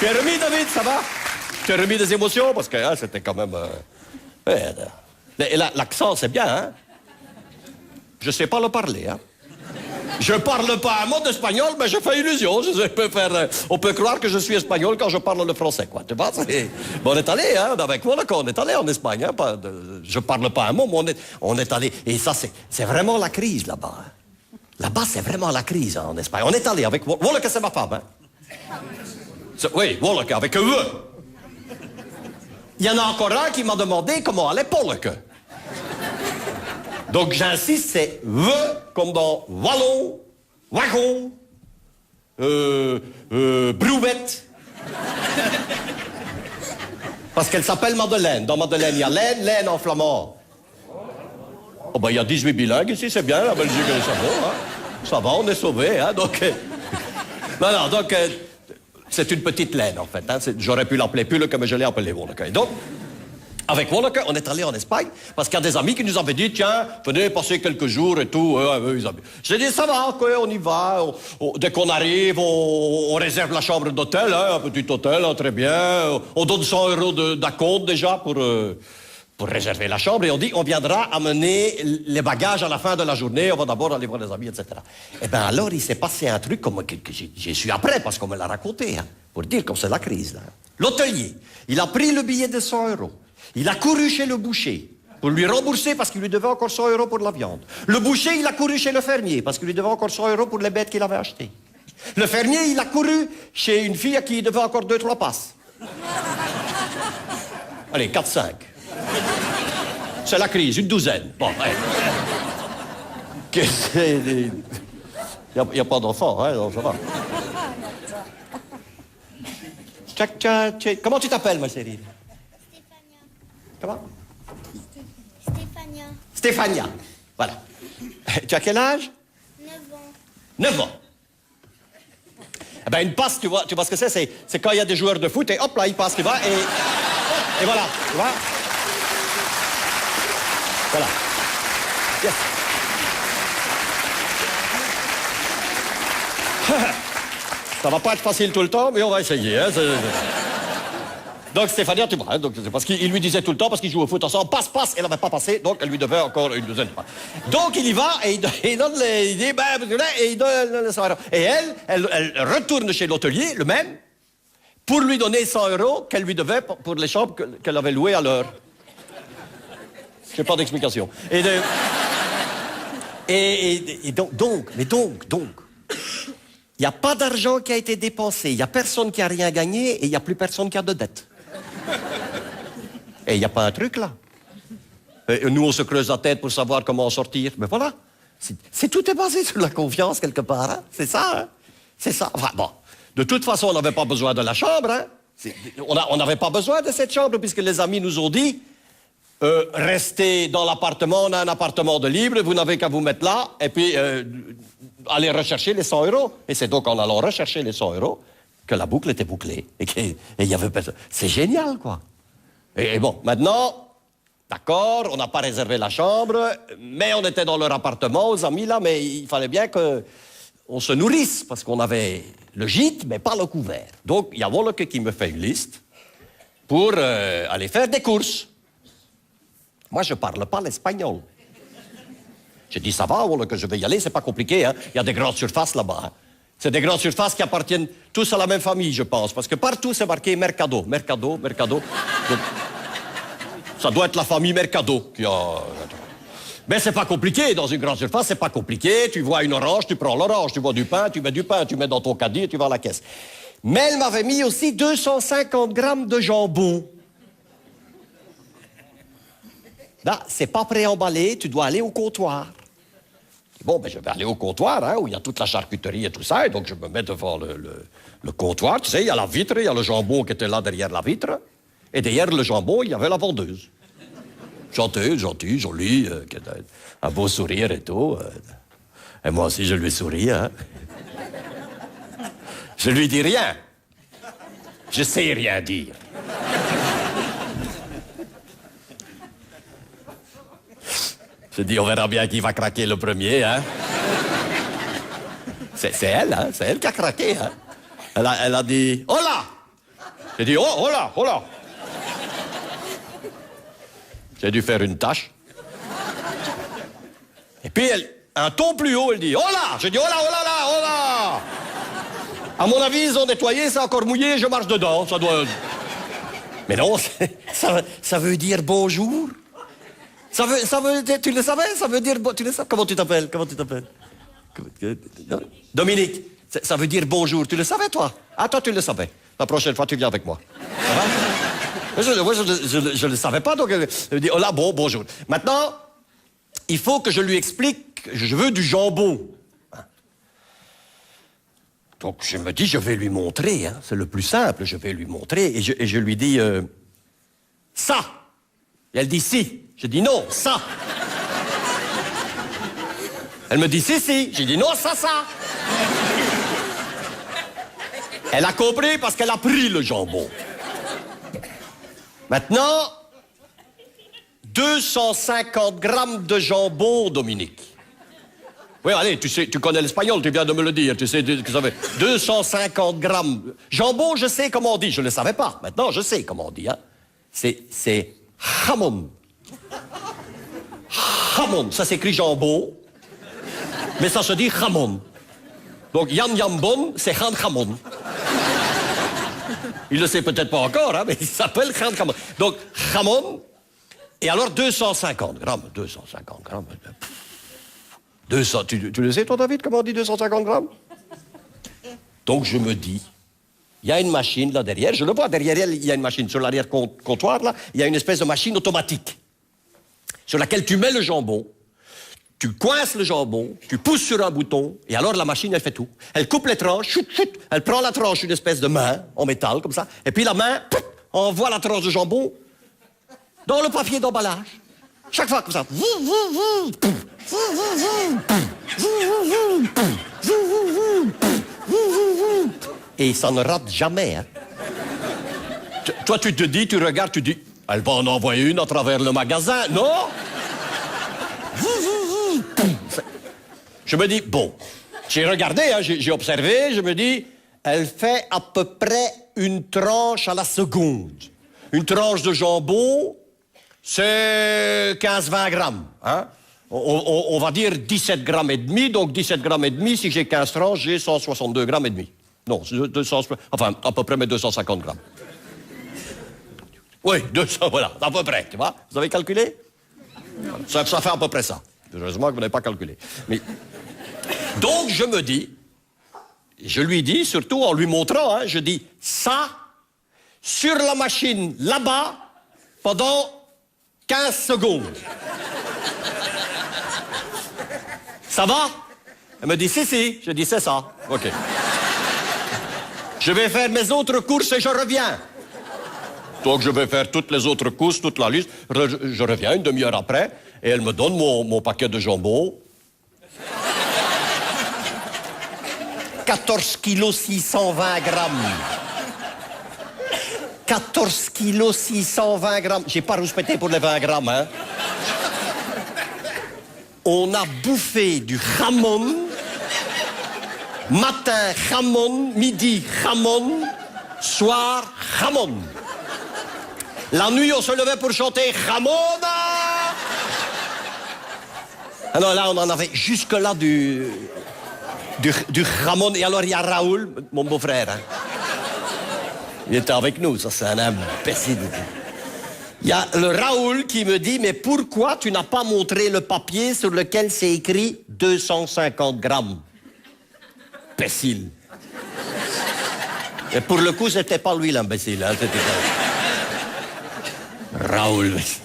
Tu es remis, David, ça va? Tu es remis des émotions? Parce que hein, c'était quand même... Et l'accent, c'est bien, hein? Je sais pas le parler, hein? Je parle pas un mot d'espagnol, mais je fais illusion. On peut croire que je suis espagnol quand je parle le français, quoi. Tu vois? Bon, on est allé, hein, avec Monaco, on est allé en Espagne. Hein, je parle pas un mot, mais on est allé. Et ça, c'est vraiment la crise, là-bas. Hein. Là-bas, c'est vraiment la crise, hein, en Espagne. On est allé avec... Voilà, c'est ma femme, hein? Oui, voilà, avec eux. Il y en a encore un qui m'a demandé comment allait Polke. Donc j'insiste, c'est V comme dans wallon, wagon, brouette. Parce qu'elle s'appelle Madeleine. Dans Madeleine, il y a laine en flamand. Oh ben il y a 18 bilingues ici, c'est bien, la Belgique, ça va, hein. Ça va, on est sauvés, hein, donc... non, donc... c'est une petite laine, en fait. Hein. J'aurais pu l'appeler Pulle comme je l'ai appelé Wonneke. Donc, avec Wonneke, on est allé en Espagne parce qu'il y a des amis qui nous avaient dit, tiens, venez passer quelques jours et tout. J'ai dit, ça va, quoi, on y va. Dès qu'on arrive, on réserve la chambre d'hôtel, hein, un petit hôtel, hein, très bien. On donne 100 € d'acompte déjà pour réserver la chambre. Et on dit, on viendra amener les bagages à la fin de la journée. On va d'abord aller voir les amis, etc. Et bien alors, il s'est passé un truc que j'ai su après, parce qu'on me l'a raconté, hein, pour dire comme c'est la crise. Là. L'hôtelier, il a pris le billet de 100 €. Il a couru chez le boucher pour lui rembourser parce qu'il lui devait encore 100 € pour la viande. Le boucher, il a couru chez le fermier parce qu'il lui devait encore 100 € pour les bêtes qu'il avait achetées. Le fermier, il a couru chez une fille à qui il devait encore 2-3 passes. Allez, 4-5. C'est la crise, une douzaine. Bon, ouais. Il n'y a pas d'enfant, hein, donc ça va. Comment tu t'appelles, ma chérie? Stéphania. Comment? Stéphania. Stéphania. Voilà. Tu as quel âge? 9 ans. 9 ans. Eh ben, une passe, tu vois ce que c'est? C'est quand il y a des joueurs de foot et hop là, il passe, tu vois, et voilà, tu vois? Voilà. Yes. Ça va pas être facile tout le temps, mais on va essayer. Hein, Donc Stéphania, tu vois, hein, donc, c'est parce qu'il lui disait tout le temps, parce qu'il joue au foot ensemble, passe, elle n'avait pas passé, donc elle lui devait encore une douzaine de passes. Donc il y va, et il donne les idées, et il donne les 100 €. Et elle retourne chez l'hôtelier, le même, pour lui donner 100 € qu'elle lui devait pour les chambres qu'elle avait louées à l'heure. Je n'ai pas d'explication. Donc, il n'y a pas d'argent qui a été dépensé, il n'y a personne qui a rien gagné et il n'y a plus personne qui a de dette. Et il n'y a pas un truc là. Et nous, on se creuse la tête pour savoir comment en sortir. Mais voilà, tout est basé sur la confiance quelque part. Hein? C'est ça, hein? C'est ça. Enfin, bon, de toute façon, on n'avait pas besoin de la chambre. Hein? On n'avait pas besoin de cette chambre puisque les amis nous ont dit restez dans l'appartement, on a un appartement de libre, vous n'avez qu'à vous mettre là et puis aller rechercher les 100 €. Et c'est donc en allant rechercher les 100 € que la boucle était bouclée. Et il y avait personne. C'est génial, quoi. Et bon, maintenant, d'accord, on n'a pas réservé la chambre, mais on était dans leur appartement, aux amis, là, mais il fallait bien qu'on se nourrisse, parce qu'on avait le gîte, mais pas le couvert. Donc, il y a Wonneke qui me fait une liste pour aller faire des courses. Moi, je ne parle pas l'espagnol. J'ai dit, ça va, Wonneke, je vais y aller, c'est pas compliqué, hein. Il y a des grandes surfaces là-bas, hein. C'est des grandes surfaces qui appartiennent tous à la même famille, je pense, parce que partout, c'est marqué Mercado. Mercado. Donc, ça doit être la famille Mercado qui a... Mais c'est pas compliqué, dans une grande surface, c'est pas compliqué. Tu vois une orange, tu prends l'orange. Tu vois du pain, tu mets dans ton caddie et tu vas à la caisse. Mais elle m'avait mis aussi 250 grammes de jambon. Là, c'est pas préemballé, tu dois aller au comptoir. Bon, ben je vais aller au comptoir, hein, où il y a toute la charcuterie et tout ça, et donc je me mets devant le comptoir, tu sais, il y a la vitre, il y a le jambon qui était là derrière la vitre, et derrière le jambon, il y avait la vendeuse. Gentille, jolie, qui a un beau sourire et tout. Et moi aussi, je lui souris, hein. Je lui dis rien. Je sais rien dire. Je dis, on verra bien qui va craquer le premier, hein. C'est elle, hein. C'est elle qui a craqué, hein. Elle a dit, hola! J'ai dit, oh là, oh là. J'ai dû faire une tâche. Et puis, un ton plus haut, elle dit, oh là. J'ai dit, oh là, oh là, là, oh là. À mon avis, ils ont nettoyé, c'est encore mouillé, je marche dedans, ça doit... Mais non, ça veut dire bonjour. Ça veut, tu le savais, ça veut dire... Tu le sais, comment tu t'appelles? Dominique, ça veut dire bonjour. Tu le savais, toi? Ah, toi, tu le savais. La prochaine fois, tu viens avec moi. Ça va? Je le savais pas, donc elle dit, oh là, bon, bonjour. Maintenant, il faut que je lui explique que je veux du jambon. Donc, je me dis, je vais lui montrer, hein, c'est le plus simple, je vais lui montrer. Et je lui dis, ça. Et elle dit, si. Je dis, non, ça. Elle me dit, si. J'ai dit, non, ça. Elle a compris parce qu'elle a pris le jambon. Maintenant, 250 grammes de jambon, Dominique. Oui, allez, tu sais, tu connais l'espagnol, tu viens de me le dire, tu sais, que ça fait 250 grammes. Jambon, je sais comment on dit, je ne le savais pas. Maintenant, je sais comment on dit, hein. C'est jamon. Jamon, ça s'écrit jambon, mais ça se dit jamon. Donc, Yan Yambon, c'est Khan Jamon. Il le sait peut-être pas encore, hein, mais il s'appelle Khan Jamon. Donc, jamon, et alors 250 grammes. 200, tu le sais, toi, David, comment on dit 250 grammes? Donc, je me dis, il y a une machine là derrière, je le vois, derrière elle, il y a une machine. Sur l'arrière-comptoir, là, il y a une espèce de machine automatique sur laquelle tu mets le jambon, tu coinces le jambon, tu pousses sur un bouton, et alors la machine, elle fait tout. Elle coupe les tranches, chut, elle prend la tranche, une espèce de main en métal, comme ça, et puis la main, envoie la tranche de jambon dans le papier d'emballage. Chaque fois, comme ça. Et ça ne rate jamais, hein. Toi, tu te dis, tu regardes, tu dis, elle va en envoyer une à travers le magasin. Non? Je me dis, bon, j'ai regardé, hein, j'ai observé, je me dis, elle fait à peu près une tranche à la seconde. Une tranche de jambon, c'est 15-20 grammes. Hein? On va dire 17 grammes et demi, donc 17 grammes et demi, si j'ai 15 tranches, j'ai 162 grammes et demi. Non, 200, enfin, à peu près mes 250 grammes. Oui, 200, voilà, à peu près, tu vois? Vous avez calculé? Ça fait à peu près ça. Heureusement que vous n'avez pas calculé. Mais... Donc, je me dis, je lui dis, surtout en lui montrant, hein, je dis, ça, sur la machine, là-bas, pendant 15 secondes. Ça va? Elle me dit, si. Je dis, c'est ça. OK. Je vais faire mes autres courses et je reviens. Donc, je vais faire toutes les autres courses, toute la liste. Je reviens une demi-heure après et elle me donne mon paquet de jambon. 14 kilos 620 grammes. 14 kilos 620 grammes. J'ai pas respecté pour les 20 grammes, hein. On a bouffé du jamon. Matin, jamon. Midi, jamon. Soir, jamon. La nuit, on se levait pour chanter Ramona. Alors là, on en avait jusque-là du Ramon. Et alors, il y a Raoul, mon beau-frère. Hein. Il était avec nous, ça, c'est un imbécile. Il y a le Raoul qui me dit, mais pourquoi tu n'as pas montré le papier sur lequel c'est écrit 250 grammes? Imbécile. Et pour le coup, c'était pas lui l'imbécile, hein, c'était Raoul.